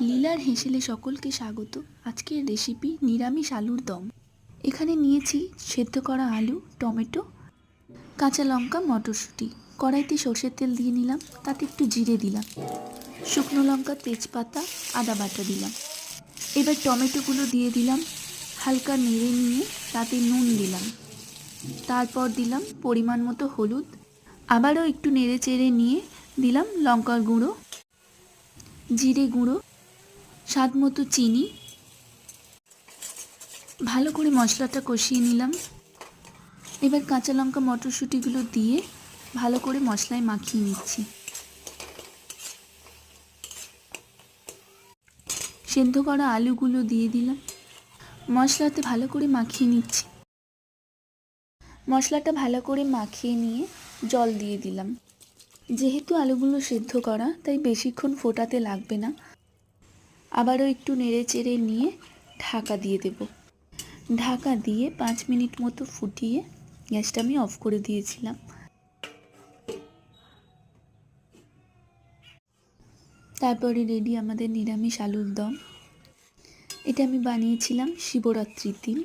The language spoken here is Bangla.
লীলার হেসেলে সকলকে স্বাগত। আজকের রেসিপি নিরামিষ আলুর দম। এখানে নিয়েছি সেদ্ধ করা আলু, টমেটো, কাঁচা লঙ্কা, মটরশুঁটি। কড়াইতে সর্ষের তেল দিয়ে নিলাম, তাতে একটু জিরে দিলাম, শুকনো লঙ্কা, তেজপাতা, আদা বাটা দিলাম। এবার টমেটোগুলো দিয়ে দিলাম, হালকা নেড়ে নিয়ে তাতে নুন দিলাম, তারপর দিলাম পরিমাণ মতো হলুদ। আবারও একটু নেড়ে চেড়ে নিয়ে দিলাম লঙ্কার গুঁড়ো, জিরে গুঁড়ো, স্বাদ মতো চিনি। ভালো করে মশলাটা কষিয়ে নিলাম। এবার কাঁচা লঙ্কা, মটরশুঁটিগুলো দিয়ে ভালো করে মশলায় মাখিয়ে নিচ্ছি। সেদ্ধ করা আলুগুলো দিয়ে দিলাম, মশলাতে ভালো করে মাখিয়ে নিচ্ছি। মশলাটা ভালো করে মাখিয়ে নিয়ে জল দিয়ে দিলাম। যেহেতু আলুগুলো সেদ্ধ করা, তাই বেশিক্ষণ ফোটাতে লাগবে না। আবারও একটু নেড়ে চেড়ে নিয়ে ঢাকা দিয়ে দেব। ঢাকা দিয়ে 5 মিনিট মতো ফুটিয়ে গ্যাসটা আমি অফ করে দিয়েছিলাম। তারপরে রেডি আমাদের নিরামিষ আলুর দম। এটা আমি বানিয়েছিলাম শিবরাত্রির দিন।